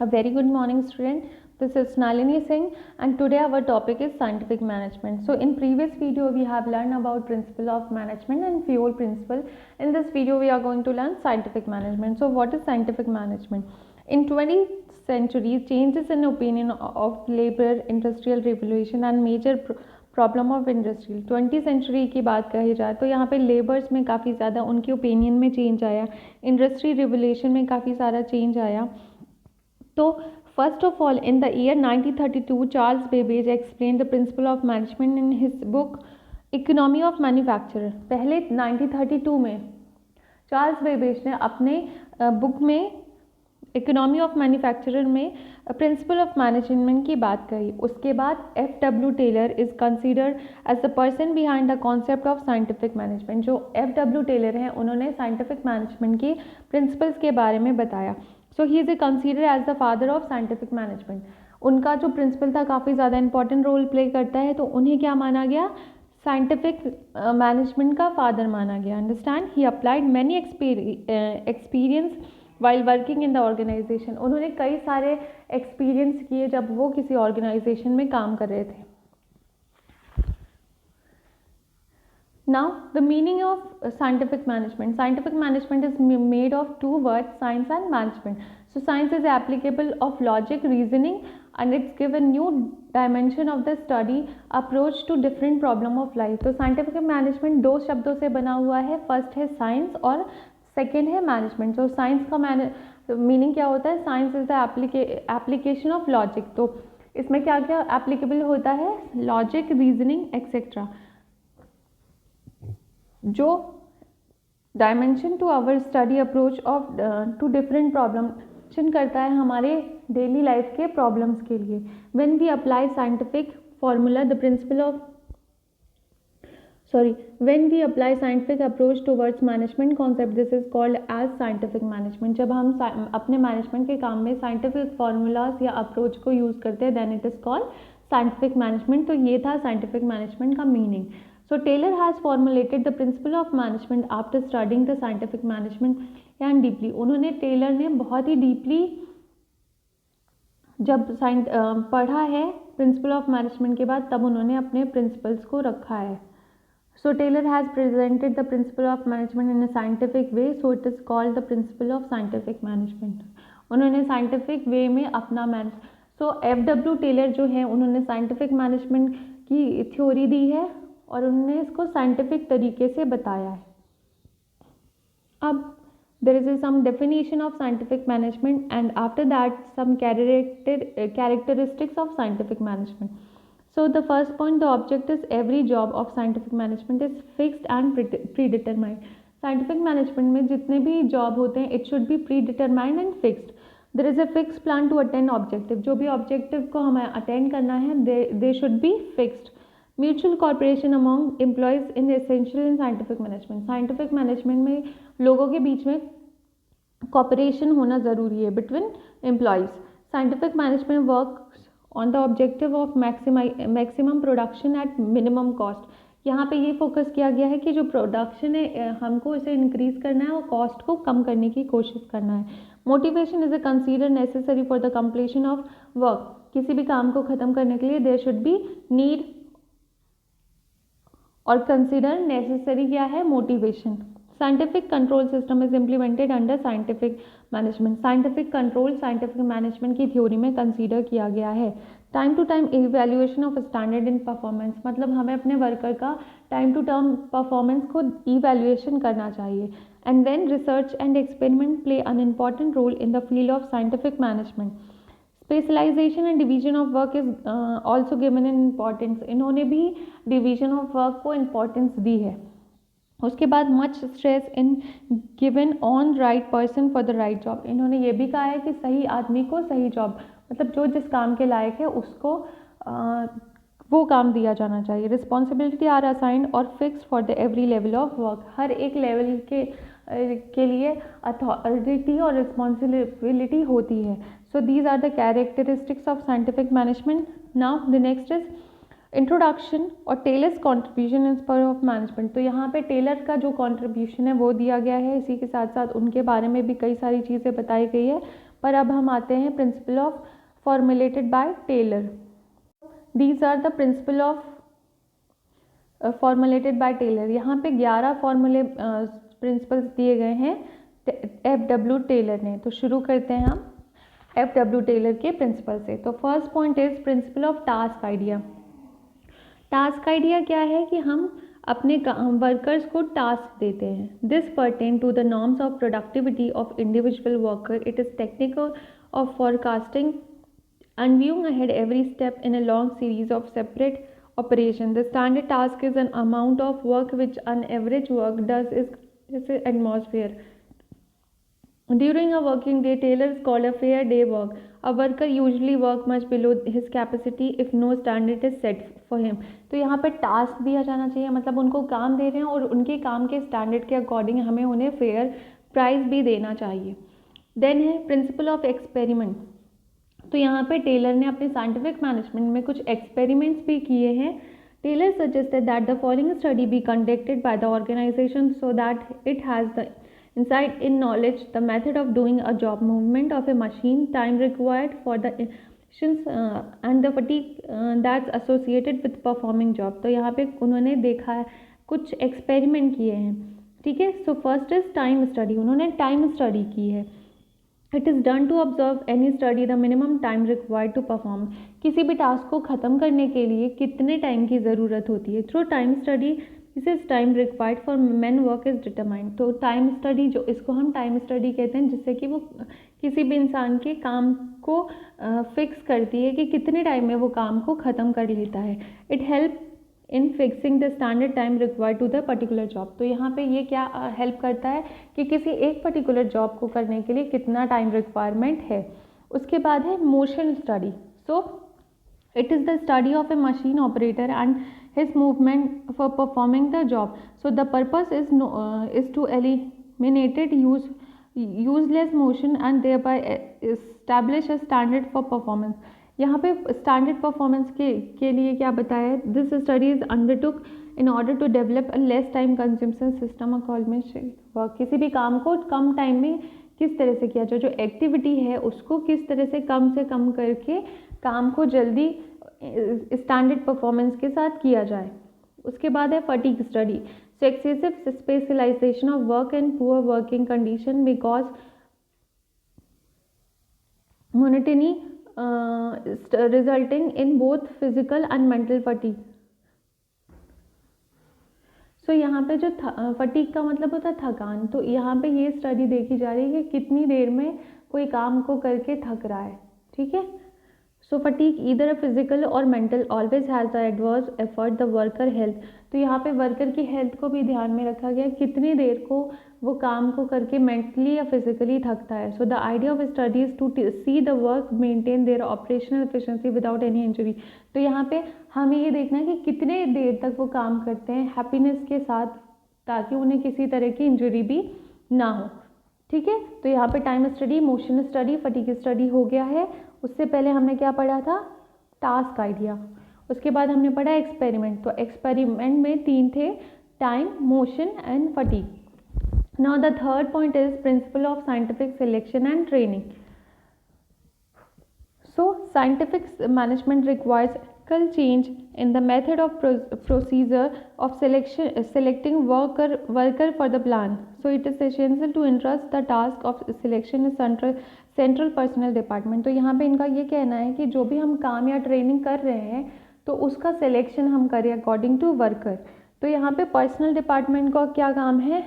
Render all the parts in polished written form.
A very good morning, student. This is Nalini Singh, and today our topic is scientific management. So in previous video we have learned about principle of management and fuel principle. In this video we are going to learn scientific management. So what is scientific management? In 20th century, changes in opinion of labor, industrial revolution and major problem of industry 20 century की बात कही जाए तो यहाँ पे labours में काफ़ी ज़्यादा उनके ओपिनियन में चेंज आया, इंडस्ट्री रिवोल्यूशन में काफ़ी सारा चेंज आया. तो first of all in the year 1932 Charles Babbage explain the principle of management in his book economy of manufacture. पहले 1932 में चार्ल्स बेबेज ने अपने बुक में इकोनॉमी ऑफ मैन्युफैक्चरर में प्रिंसिपल ऑफ मैनेजमेंट की बात कही. उसके बाद F.W. Taylor is considered as the person behind the concept of scientific management. जो F.W. टेलर हैं उन्होंने साइंटिफिक मैनेजमेंट की प्रिंसिपल्स के बारे में बताया. So he is a consider as the father of scientific management. उनका जो प्रिंसिपल था काफ़ी ज़्यादा इंपॉर्टेंट रोल प्ले करता है, तो उन्हें क्या माना गया, साइंटिफिक मैनेजमेंट का फादर माना गया. Understand. He applied many experience while working in the organisation. उन्होंने कई सारे एक्सपीरियंस किए जब वो किसी ऑर्गेनाइजेशन में काम कर रहे थे. Now the meaning of scientific management. Scientific management is made of two words, science and management. So science is applicable of logic, reasoning, and it's given new dimension of the study approach to different problem of life. तो scientific management दो शब्दों से बना हुआ है. First है science और second है मैनेजमेंट. तो साइंस का मीनिंग क्या होता है, science is the application of logic. तो इसमें क्या क्या एप्लीकेबल होता है, लॉजिक, रीजनिंग एक्सेट्रा. जो dimension to our study approach of to different problem करता है हमारे डेली लाइफ के प्रॉब्लम्स के लिए. When we apply scientific formula the principle of when we apply scientific approach towards management concept, this is called as scientific management. जब हम अपने management के काम में साइंटिफिक फार्मूलाज या अप्रोच को यूज़ करते हैं then it is called scientific management. तो ये था साइंटिफिक मैनेजमेंट का meaning. So Taylor has formulated the principle of management after studying the scientific management and deeply. उन्होंने टेलर ने बहुत ही डीपली जब पढ़ा है प्रिंसिपल ऑफ मैनेजमेंट के बाद तब उन्होंने अपने प्रिंसिपल्स को रखा है. So Taylor has presented the principle of management in a scientific way, so it is called the principle of scientific management. उन्होंने scientific way में अपना so F.W. टेलर जो है उन्होंने scientific management की थ्योरी दी है और उन्होंने इसको scientific तरीके से बताया है. अब there is some definition of scientific management and after that some characteristics of scientific management. So the first point, the object is every job of scientific management is fixed and predetermined. Scientific management में जितने भी job होते हैं it should be predetermined and fixed. There is a fixed plan to attain objective. जो भी objective को हमें attain करना है they should be fixed. Mutual cooperation among employees is essential in scientific management. Scientific management में लोगों के बीच में cooperation होना ज़रूरी है between employees. Scientific management works on the objective of maximum production at minimum cost. यहाँ पे ये फोकस किया गया है कि जो प्रोडक्शन है हमको इसे इंक्रीज करना है और कॉस्ट को कम करने की कोशिश करना है. Motivation is a consider necessary for the completion of work. किसी भी काम को ख़त्म करने के लिए देयर शुड बी नीड और कंसीडर नेसेसरी क्या है, motivation. Scientific control system is implemented under scientific management. Scientific control scientific management की थ्योरी में कंसीडर किया गया है. Time to time evaluation of standard in performance. मतलब हमें अपने वर्कर का टाइम टू टाइम परफॉर्मेंस को इवैल्यूएशन करना चाहिए. And then research and experiment play an important role in the field of scientific management. Specialisation and division of work is also given in importance. इन्होंने भी division of work को importance दी है. उसके बाद much stress in given on right person for the right job. इन्होंने ये भी कहा है कि सही आदमी को सही जॉब, मतलब जो जिस काम के लायक है उसको वो काम दिया जाना चाहिए. रिस्पॉन्सिबिलिटी आर असाइंड और fix for the every level of work. हर एक लेवल के लिए अथॉरिटी और रिस्पॉन्सिबिलिटी होती है. So these are the characteristics of scientific management. Now the next is introduction और Taylor's contribution in power of management. तो यहाँ पे टेलर का जो कॉन्ट्रीब्यूशन है वो दिया गया है. इसी के साथ साथ उनके बारे में भी कई सारी चीज़ें बताई गई है. पर अब हम आते हैं principle of formulated by Taylor. These are the principle of formulated by Taylor. यहाँ पे 11 फॉर्मूले प्रिंसिपल्स दिए गए हैं FW टेलर ने। तो शुरू करते हैं हम FW टेलर के प्रिंसिपल से। तो first point is principle of task idea. Task idea क्या है कि हम अपने वर्कर्स को टास्क देते हैं। This pertain to the norms of productivity of individual worker. It is technical of forecasting and viewing ahead every step in a long series of separate operations. The standard task is an amount of work which an average work does is atmosphere. During a working day, tailors call a fair day work. A worker usually work much below his capacity if no standard is set for him. तो यहाँ पे task दिया जाना चाहिए, मतलब उनको काम दे रहे हैं और उनके काम के स्टैंडर्ड के अकॉर्डिंग हमें उन्हें फेयर प्राइस भी देना चाहिए। देन है प्रिंसिपल ऑफ एक्सपेरिमेंट। तो यहाँ पे टेलर ने अपने साइंटिफिक मैनेजमेंट में कुछ एक्सपेरिमेंट्स भी किए हैं। Taylor suggested that the following study be conducted by the organisation so that it has the insight in knowledge, the method of doing a job, movement of a machine, time required for the actions and the fatigue that's associated with performing job। तो यहाँ पे उन्होंने देखा है, कुछ experiment किए हैं, ठीक है। So first is time study. उन्होंने टाइम स्टडी की है। It is done to observe any study the minimum time required to perform. किसी भी टास्क को ख़त्म करने के लिए कितने टाइम की ज़रूरत होती है। Through time study this is time required for man work is determined. तो टाइम स्टडी, जो इसको हम टाइम स्टडी कहते हैं, जिससे कि वो किसी भी इंसान के काम को फिक्स करती है कि कितने टाइम में वो काम को ख़त्म कर लेता है। It help in fixing the standard time required to the particular job. तो यहाँ पे ये क्या हेल्प करता है कि किसी एक पर्टिकुलर जॉब को करने के लिए कितना टाइम रिक्वायरमेंट है। उसके बाद है motion study. So it is the study of a machine operator and his movement for performing the job. So the purpose is to eliminated useless motion and thereby establish a standard for performance. यहाँ पे standard performance के लिए क्या बताया है। This study is undertook in order to develop a less time consumption system work. किसी भी काम को कम टाइम में किस तरह से किया जाए, जो एक्टिविटी है उसको किस तरह से कम करके काम को जल्दी स्टैंडर्ड परफॉर्मेंस के साथ किया जाए। उसके बाद है fatigue study. So excessive specialisation of work and poor working condition because monotony resulting in both physical and mental fatigue। So यहाँ पे जो फटीग का मतलब होता है थकान। तो यहाँ पे ये स्टडी देखी जा रही है कि कितनी देर में कोई काम को करके थक रहा है, ठीक है। सो फटीग ईदर फिजिकल और mental always has the adverse effort the worker health. तो यहाँ पे वर्कर की हेल्थ को भी ध्यान में रखा गया, कितनी देर को वो काम को करके मेंटली या फिजिकली थकता है। So the idea of study is to see the work maintain their operational efficiency without any injury. तो यहाँ पे हमें ये देखना है कि कितने देर तक वो काम करते हैं हैप्पीनेस के साथ, ताकि उन्हें किसी तरह की इंजरी भी ना हो, ठीक है। तो यहाँ पे time study, motion study, fatigue study हो गया है। उससे पहले हमने क्या पढ़ा था, टास्क आइडिया। उसके बाद हमने पढ़ा एक्सपेरिमेंट। तो एक्सपेरिमेंट में 3 थे, time, motion and fatigue. Now the third point is principal of scientific selection and training. So scientific management requires change in the method of procedure of selecting worker for the plan. So it is essential to entrust the task of selection is central personnel department। तो यहाँ पे इनका ये कहना है कि जो भी हम काम या ट्रेनिंग कर रहे हैं तो उसका सिलेक्शन हम करें अकॉर्डिंग टू वर्कर। तो यहाँ पे पर्सनल डिपार्टमेंट का क्या काम है।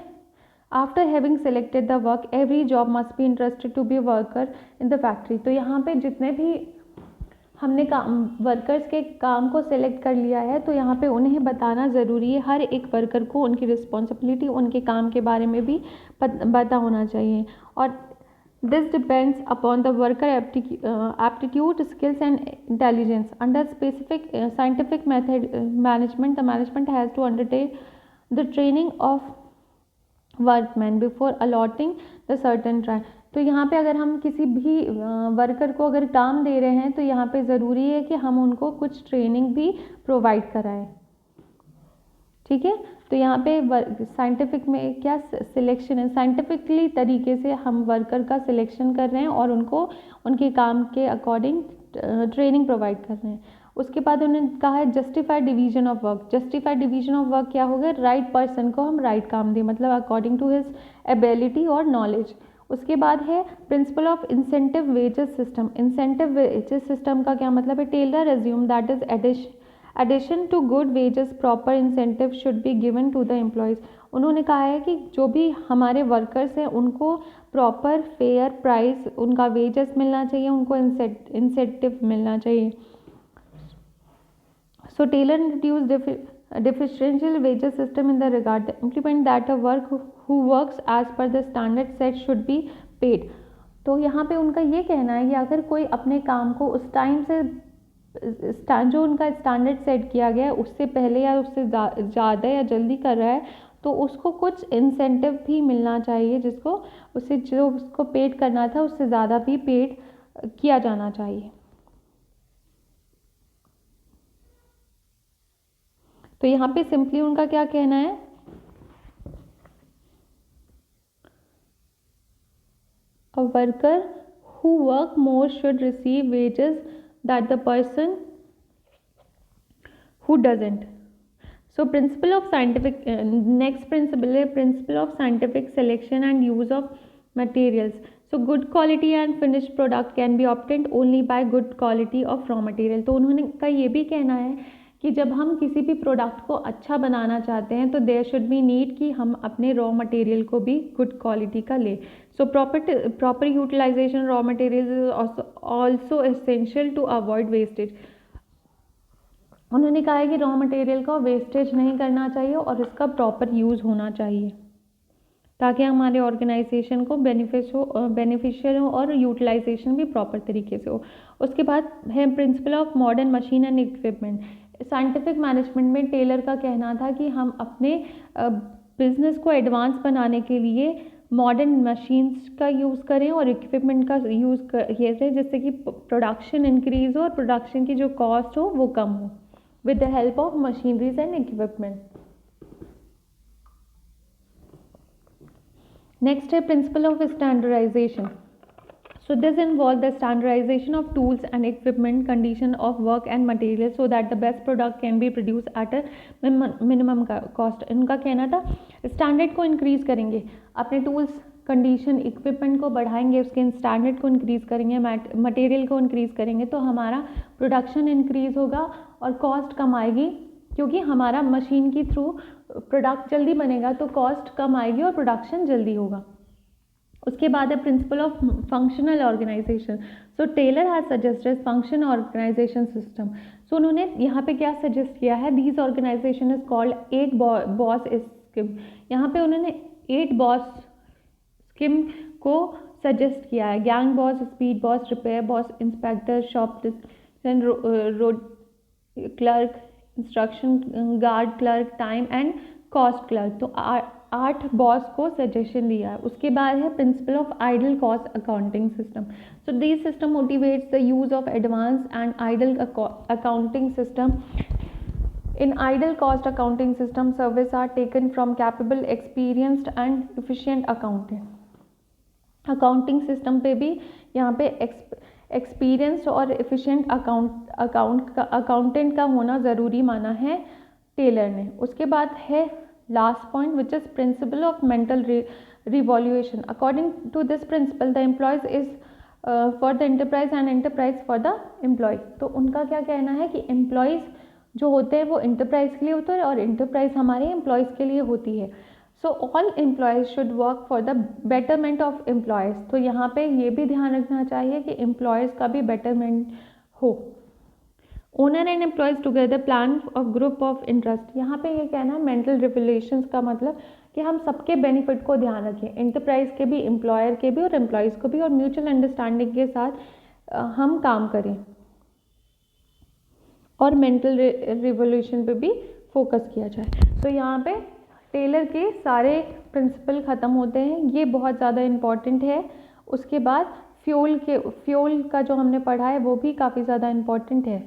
After having selected the work every job must be interested to be worker in the factory. तो यहाँ पे जितने भी हमने वर्कर्स के काम को सिलेक्ट कर लिया है, तो यहाँ पे उन्हें बताना ज़रूरी है। हर एक वर्कर को उनकी रिस्पॉन्सिबिलिटी, उनके काम के बारे में भी पता होना चाहिए। और this depends upon the worker aptitude, skills and intelligence. Under specific scientific method management, the management has to undertake the training of workman before allotting the certain trial. तो यहाँ पे अगर हम किसी भी वर्कर को अगर काम दे रहे हैं तो यहाँ पे ज़रूरी है कि हम उनको कुछ ट्रेनिंग भी प्रोवाइड कराएं। ठीक है। तो यहाँ पे साइंटिफिक में क्या सिलेक्शन है, साइंटिफिकली तरीके से हम वर्कर का सिलेक्शन कर रहे हैं और उनको उनके काम के अकॉर्डिंग ट्रेनिंग प्रोवाइड कर रहे हैं। उसके बाद उन्होंने कहा है justified division of work. Justified division of work क्या होगा, राइट पर्सन को हम राइट काम दें, मतलब अकॉर्डिंग टू हिज एबिलिटी और नॉलेज। उसके बाद है principle of incentive wages system. Incentive wages system का क्या मतलब है, Taylor assume that is addition to good wages proper incentive should be given to the employees. उन्होंने कहा है कि जो भी हमारे वर्कर्स हैं उनको प्रॉपर फेयर प्राइस उनका वेजेस मिलना चाहिए, उनको इंसेंटिव मिलना चाहिए। So Taylor introduced differential wages system in the regard to implement that a work who works as per the standard set should be paid। तो यहाँ पे उनका ये कहना है कि अगर कोई अपने काम को उस टाइम से जो उनका स्टैंडर्ड सेट किया गया है उससे पहले या उससे ज़्यादा या जल्दी कर रहा है तो उसको कुछ इंसेंटिव भी मिलना चाहिए, जिसको उससे जो उसको पेड करना था उससे ज़्यादा भी पेड किया जाना चाहिए। तो यहाँ पे सिंपली उनका क्या कहना है, a worker who work more should receive wages that the person who doesn't। So principle of scientific next principle है principle of scientific selection and use of materials। So good quality and finished product can be obtained only by good quality of raw material। तो उन्होंने का ये भी कहना है कि जब हम किसी भी प्रोडक्ट को अच्छा बनाना चाहते हैं तो देयर शुड बी नीड कि हम अपने रॉ मटेरियल को भी गुड क्वालिटी का लें। So proper utilisation raw material is also essential to avoid wastage. उन्होंने कहा है कि रॉ मटेरियल का वेस्टेज नहीं करना चाहिए और इसका प्रॉपर यूज़ होना चाहिए ताकि हमारे ऑर्गेनाइजेशन को बेनिफिशियल हो और यूटिलाइजेशन भी प्रॉपर तरीके से हो। उसके बाद है principle of modern machine and equipment. Scientific management में टेलर का कहना था कि हम अपने बिजनेस को एडवांस बनाने के लिए मॉडर्न मशीन्स का यूज़ करें और इक्विपमेंट का यूज़ करें जिससे कि प्रोडक्शन इंक्रीज हो और प्रोडक्शन की जो कॉस्ट हो वो कम हो with the help of machineries and equipment. Next है principle of standardisation. So this involves the standardization of tools and equipment, condition of work and materials so that the best product can be produced at a minimum cost। इनका कहना था standard को increase करेंगे, अपने tools condition equipment को बढ़ाएंगे, उसके standard को इंक्रीज करेंगे, मटेरियल को इंक्रीज करेंगे तो हमारा प्रोडक्शन इंक्रीज होगा और कॉस्ट कम आएगी, क्योंकि हमारा मशीन के थ्रू प्रोडक्ट जल्दी बनेगा तो कॉस्ट कम आएगी और प्रोडक्शन जल्दी होगा। उसके बाद है principle of functional organisation. So Taylor has suggested function organisation system. So उन्होंने यहाँ पे क्या सजेस्ट किया है, these organisation is called 8 boss scheme. यहाँ पे उन्होंने 8 बॉस स्कीम को सजेस्ट किया है, gang boss, speed boss, repair boss, inspector, shop road clerk, instruction guard clerk, time and cost clerk. तो 8 बॉस को सजेशन दिया है। उसके बाद है principle of idle cost accounting system. So this system motivates the use of advance and idle accounting system. In idle cost accounting system service are taken from capable, experienced and efficient accountant. Accounting system पे भी यहाँ पे experienced और efficient accountant का होना ज़रूरी माना है टेलर ने। उसके बाद है last point which is principle of mental revaluation। according to this principle the employees is for the enterprise and enterprise for the employee। तो उनका क्या कहना है कि एम्प्लॉयज़ जो होते हैं वो इंटरप्राइज के लिए होते हैं और इंटरप्राइज हमारे एम्प्लॉयज़ के लिए होती है। So all employees should work for the betterment of employees. तो यहाँ पे ये भी ध्यान रखना चाहिए कि एम्प्लॉयज़ का भी बेटरमेंट हो। Owner and employees together plan of group of interest. यहाँ पे ये कहना है मेंटल रिवोल्यूशंस का मतलब कि हम सबके बेनिफिट को ध्यान रखें, इंटरप्राइज के भी, एम्प्लॉयर के भी और एम्प्लॉयज़ को भी, और म्यूचुअल अंडरस्टैंडिंग के साथ हम काम करें और मेंटल रिवोल्यूशन पे भी फोकस किया जाए। तो यहाँ पे टेलर के सारे प्रिंसिपल ख़त्म होते हैं, ये बहुत ज़्यादा इम्पॉर्टेंट है। उसके बाद फ्यूल का जो हमने पढ़ा है वो भी काफ़ी ज़्यादा इम्पॉर्टेंट है,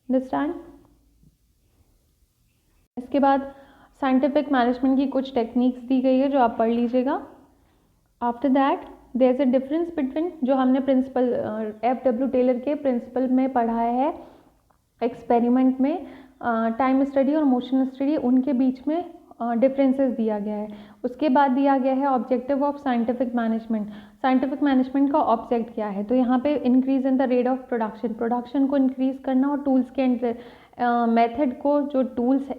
अंडरस्टैंड। इसके बाद साइंटिफिक मैनेजमेंट की कुछ टेक्निक्स दी गई है जो आप पढ़ लीजिएगा। After that there is a difference between, जो हमने प्रिंसिपल एफ.डब्ल्यू. टेलर के प्रिंसिपल में पढ़ाया है एक्सपेरिमेंट में, टाइम स्टडी और मोशन स्टडी, उनके बीच में डिफरेंसेस दिया गया है। उसके बाद दिया गया है objective of scientific management. Scientific management का ऑब्जेक्ट क्या है, तो यहाँ पे increase in the rate of production को इंक्रीज करना और टूल्स के मेथड को, जो टूल्स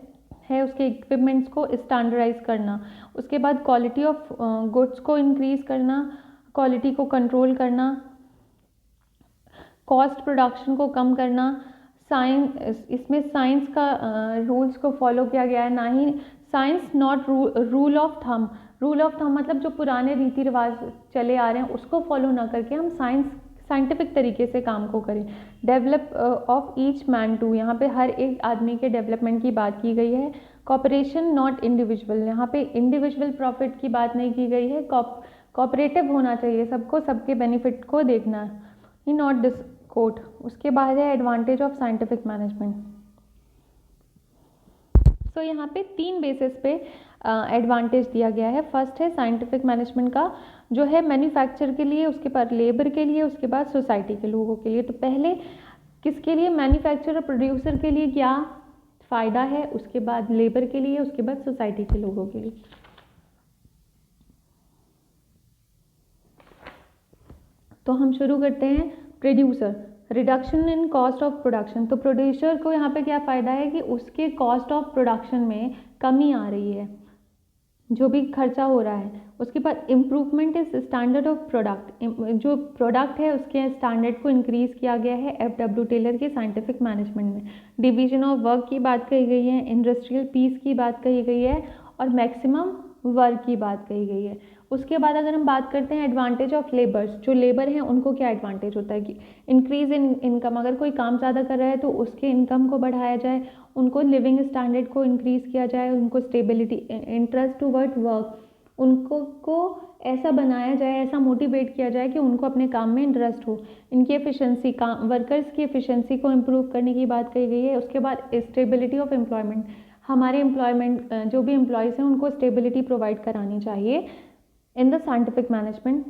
है उसके इक्विपमेंट्स को स्टैंडर्डाइज करना। उसके बाद क्वालिटी ऑफ गुड्स को इंक्रीज करना, क्वालिटी को कंट्रोल करना, कॉस्ट प्रोडक्शन को कम करना। इसमें साइंस का रूल्स को फॉलो किया गया है, ना ही science not rule of thumb. Rule of thumb मतलब जो पुराने रीति रिवाज चले आ रहे हैं उसको फॉलो ना करके हम साइंटिफिक तरीके से काम को करें। Develop of each man to, यहाँ पे हर एक आदमी के डेवलपमेंट की बात की गई है। कॉपरेशन नॉट इंडिविजुअल, यहाँ पे इंडिविजुअल प्रॉफिट की बात नहीं की गई है, कॉपरेटिव होना चाहिए, सबको सबके बेनिफिट को देखना ही, नॉट डिस्कोट। उसके बाद है एडवांटेज ऑफ साइंटिफिक मैनेजमेंट। सो यहाँ पे 3 बेसिस पे एडवांटेज दिया गया है। फर्स्ट है साइंटिफिक मैनेजमेंट का जो है मैन्युफैक्चर के लिए, उसके बाद लेबर के लिए, उसके बाद सोसाइटी के लोगों के लिए। तो पहले किसके लिए, मैन्युफैक्चर और प्रोड्यूसर के लिए क्या फ़ायदा है, उसके बाद लेबर के लिए, उसके बाद सोसाइटी के लोगों के लिए। तो हम शुरू करते हैं producer, reduction in cost of production. तो प्रोड्यूसर को यहाँ पे क्या फ़ायदा है कि उसके कॉस्ट ऑफ प्रोडक्शन में कमी आ रही है, जो भी खर्चा हो रहा है। उसके बाद improvement is standard of product, जो प्रोडक्ट है उसके स्टैंडर्ड को इंक्रीज़ किया गया है एफ.डब्ल्यू. टेलर के साइंटिफिक मैनेजमेंट में। डिवीजन ऑफ वर्क की बात कही गई है, इंडस्ट्रियल पीस की बात कही गई है और मैक्सिमम वर्क की बात कही गई है। उसके बाद अगर हम बात करते हैं एडवांटेज ऑफ लेबर्स, जो लेबर हैं उनको क्या एडवांटेज होता है कि इंक्रीज इन इनकम, अगर कोई काम ज़्यादा कर रहा है तो उसके इनकम को बढ़ाया जाए, उनको लिविंग स्टैंडर्ड को इंक्रीज़ किया जाए, उनको स्टेबिलिटी, इंटरेस्ट टूवर्ड वर्क, उनको ऐसा बनाया जाए, ऐसा मोटिवेट किया जाए कि उनको अपने काम में इंटरेस्ट हो। इनकी एफिशिएंसी, काम वर्कर्स की एफिशिएंसी को इम्प्रूव करने की बात कही गई है। उसके बाद स्टेबिलिटी ऑफ एम्प्लॉयमेंट, हमारे एम्प्लॉयमेंट जो भी एम्प्लॉयज़ हैं उनको स्टेबिलिटी प्रोवाइड करानी चाहिए in the scientific management,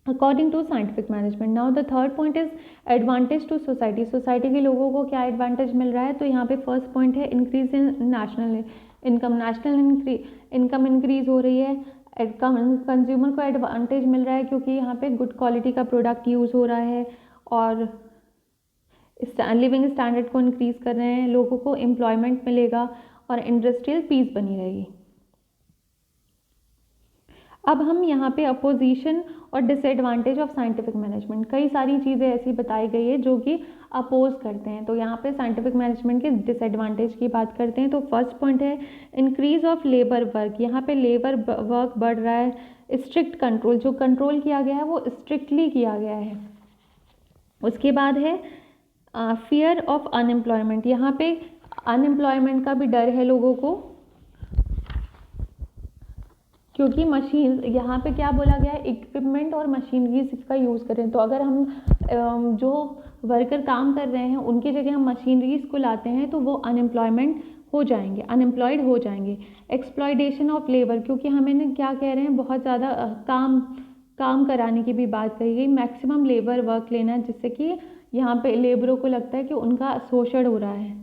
according to scientific management. Now the third point is advantage to society. Society के लोगों को क्या एडवांटेज मिल रहा है, तो यहाँ पे फर्स्ट पॉइंट है increase in national income, national income increase हो रही है। कंज्यूमर को एडवांटेज मिल रहा है क्योंकि यहाँ पे गुड क्वालिटी का प्रोडक्ट यूज़ हो रहा है और लिविंग स्टैंडर्ड को इंक्रीज कर रहे हैं, लोगों को एम्प्लॉयमेंट मिलेगा और इंडस्ट्रियल पीस बनी रहेगी। अब हम यहाँ पे अपोजिशन और डिसएडवांटेज ऑफ साइंटिफिक मैनेजमेंट, कई सारी चीज़ें ऐसी बताई गई है जो कि अपोज करते हैं। तो यहाँ पे साइंटिफिक मैनेजमेंट के डिसएडवांटेज की बात करते हैं। तो फर्स्ट पॉइंट है इंक्रीज ऑफ लेबर वर्क, यहाँ पे लेबर वर्क बढ़ रहा है। स्ट्रिक्ट कंट्रोल, जो कंट्रोल किया गया है वो स्ट्रिक्टली किया गया है। उसके बाद है फियर ऑफ अनएम्प्लॉयमेंट, यहाँ पे अनएम्प्लॉयमेंट का भी डर है लोगों को, क्योंकि मशीन, यहाँ पे क्या बोला गया है, इक्विपमेंट और मशीनरीज का यूज़ करें। तो अगर हम जो वर्कर काम कर रहे हैं उनकी जगह हम मशीनरीज को लाते हैं तो वो अनएम्प्लॉयड हो जाएंगे। एक्सप्लॉयटेशन ऑफ लेबर, क्योंकि हमें क्या कह रहे हैं, बहुत ज़्यादा काम कराने की भी बात कही गई। मैक्सिमम लेबर वर्क लेना है, जिससे कि यहाँ पे लेबरों को लगता है कि उनका शोषण हो रहा है।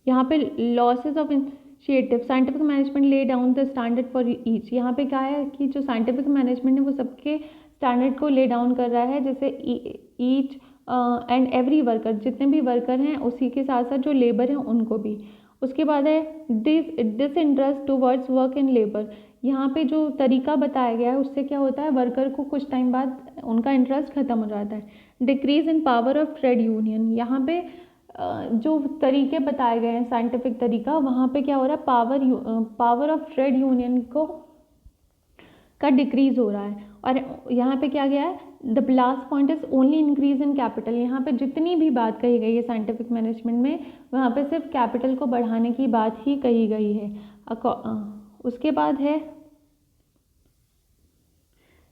यहाँ पे losses of initiative, scientific management lay down the standard for each, यहाँ पे क्या है कि जो साइंटिफिक मैनेजमेंट है वो सबके स्टैंडर्ड को ले डाउन कर रहा है, जैसे ईच एंड एवरी वर्कर, जितने भी वर्कर हैं उसी के साथ साथ जो लेबर हैं उनको भी। उसके बाद है disinterest towards work and labour, यहाँ पे जो तरीका बताया गया है उससे क्या होता है, वर्कर को कुछ टाइम बाद उनका इंटरेस्ट खत्म हो जाता है। Decrease in power of trade union, यहाँ पे जो तरीके बताए गए हैं साइंटिफिक तरीका, वहाँ पे क्या हो रहा है, पावर ऑफ ट्रेड यूनियन का डिक्रीज हो रहा है। और यहाँ पे क्या गया है, the last point is only increase in capital, यहाँ पे जितनी भी बात कही गई है साइंटिफिक मैनेजमेंट में वहाँ पे सिर्फ कैपिटल को बढ़ाने की बात ही कही गई है। उसके बाद है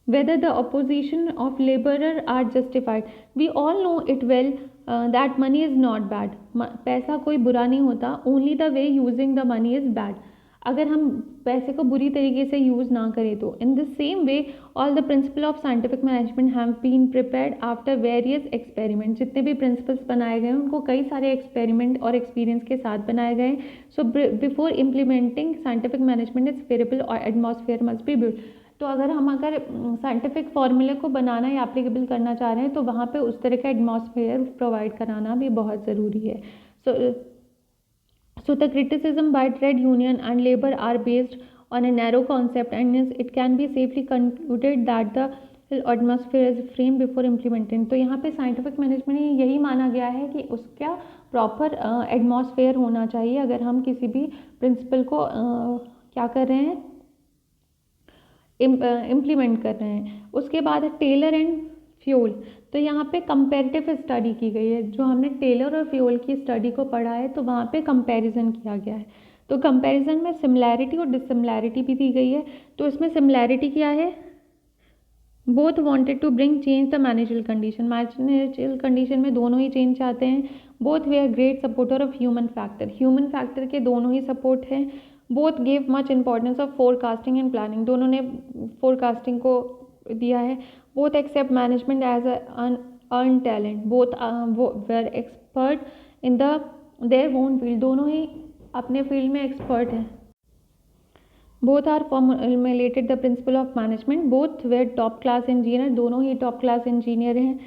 whether the opposition of laborer are justified, we all know it well that money is not bad, पैसा कोई बुरा नहीं होता, only the way using the money is bad, अगर हम पैसे को बुरी तरीके से यूज़ ना करें तो। In the same way all the principle of scientific management have been prepared after various experiment, जितने भी प्रिंसिपल्स बनाए गए हैं उनको कई सारे एक्सपेरिमेंट और एक्सपीरियंस के साथ बनाए गए हैं। So before implementing scientific management is favourable और एटमॉस्फेयर मस्ट बी बिल्ड। तो अगर साइंटिफिक फार्मूले को बनाना या एप्लीकेबल करना चाह रहे हैं तो वहाँ पे उस तरह का एटमॉस्फेयर प्रोवाइड कराना भी बहुत ज़रूरी है। So the criticism by trade union and labor are based on a narrow concept, and it can be safely concluded that the atmosphere is framed before implementing। तो यहाँ पे साइंटिफिक मैनेजमेंट में यही माना गया है कि उसका प्रॉपर एटमॉस्फेयर होना चाहिए अगर हम किसी भी प्रिंसिपल को क्या कर रहे हैं, इम्प्लीमेंट कर रहे हैं। उसके बाद है टेलर एंड फ्यूल। तो यहाँ पे कंपैरेटिव स्टडी की गई है, जो हमने टेलर और फ्यूल की स्टडी को पढ़ा है तो वहाँ पे कंपैरिजन किया गया है। तो कंपैरिजन में सिमिलैरिटी और डिससिमिलैरिटी भी दी गई है। तो इसमें सिमिलैरिटी क्या है, both wanted to bring change the managerial condition, managerial condition में दोनों ही चेंज चाहते हैं। बोथ वे are great supporter of human factor, human factor के दोनों ही सपोर्ट हैं। Both give much importance of forecasting and planning, दोनों ने फोरकास्टिंग को दिया है। Both accept management as an earn talent, both were expert in their own field, दोनों ही अपने फील्ड में एक्सपर्ट हैं। Both are formulated the principle of management, both were top class engineer, दोनों ही टॉप क्लास इंजीनियर हैं।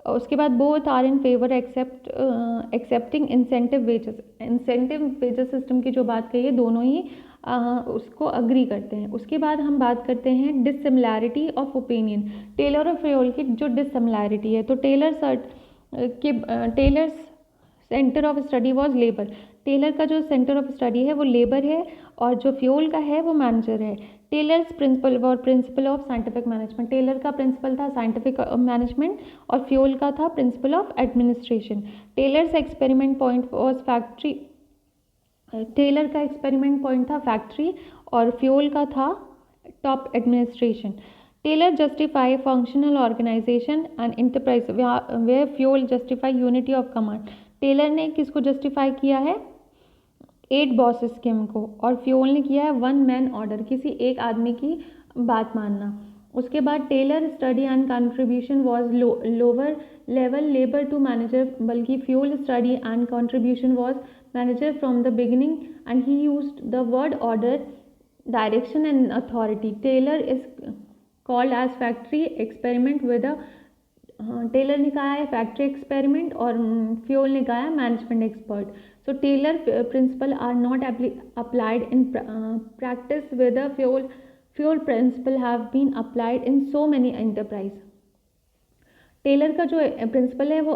उसके बाद both are in favour accepting incentive wages, incentive wages system की जो बात कही है दोनों ही उसको अग्री करते हैं। उसके बाद हम बात करते हैं डिससिमिलैरिटी ऑफ ओपिनियन, टेलर और फ्यूल की जो डिससिमिलैरिटी है। तो Taylor's centre of study was labour, Taylor का जो सेंटर ऑफ स्टडी है वो लेबर है और जो फ्यूल का है वो मैनेजर है। टेलर्स प्रिंसिपल और principle of scientific management, Taylor का प्रिंसिपल था साइंटिफिक मैनेजमेंट और फ्यूल का था principle of administration. Taylor's experiment point was factory, Taylor का एक्सपेरिमेंट पॉइंट था फैक्ट्री और फ्यूल का था top administration. Taylor justify functional organisation and enterprise, वे Fayol justify unity of command. Taylor ने किसको जस्टिफाई किया है, 8 बॉस स्कीम को, और फ्यूल ने किया है 1 मैन ऑर्डर, किसी एक आदमी की बात मानना। उसके बाद Taylor study and contribution was lower level labour to manager, बल्कि Fayol study and contribution was manager from the beginning and he used the word order, direction and authority. Taylor is called as factory experiment with a, Taylor ने कहा है factory experiment और fuel ने कहा है management expert. So Taylor principle are not applied in practice with a Fayol principle have been applied in so many enterprise. Taylor का जो principal है वो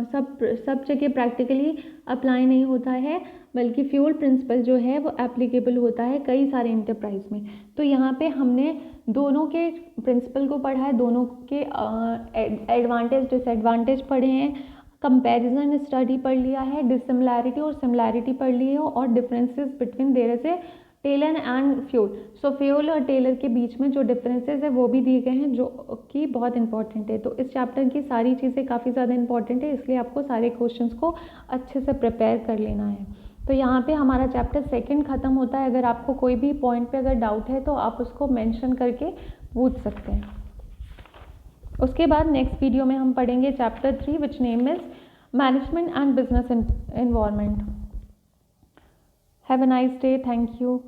सब जगह प्रैक्टिकली अप्लाई नहीं होता है, बल्कि फ्यूल प्रिंसिपल जो है वो एप्लीकेबल होता है कई सारे इंटरप्राइज में। तो यहाँ पे हमने दोनों के प्रिंसिपल को पढ़ा है, दोनों के एडवांटेज डिसएडवांटेज पढ़े हैं, कंपैरिजन स्टडी पढ़ लिया है, डिससिमिलैरिटी और सिमिलैरिटी पढ़ ली है और डिफरेंसेस बिटवीन देयर से टेलर एंड फ्यूल। सो फ्यूल और टेलर के बीच में जो डिफरेंसेस है वो भी दिए गए हैं जो कि बहुत इंपॉर्टेंट है। तो इस चैप्टर की सारी चीज़ें काफ़ी ज़्यादा इंपॉर्टेंट है, इसलिए आपको सारे क्वेश्चंस को अच्छे से प्रिपेयर कर लेना है। तो यहाँ पे हमारा चैप्टर 2 ख़त्म होता है। अगर आपको कोई भी पॉइंट पे अगर डाउट है तो आप उसको मेंशन करके पूछ सकते हैं। उसके बाद नेक्स्ट वीडियो में हम पढ़ेंगे chapter 3 which name is management and business environment. Have a nice day, thank you.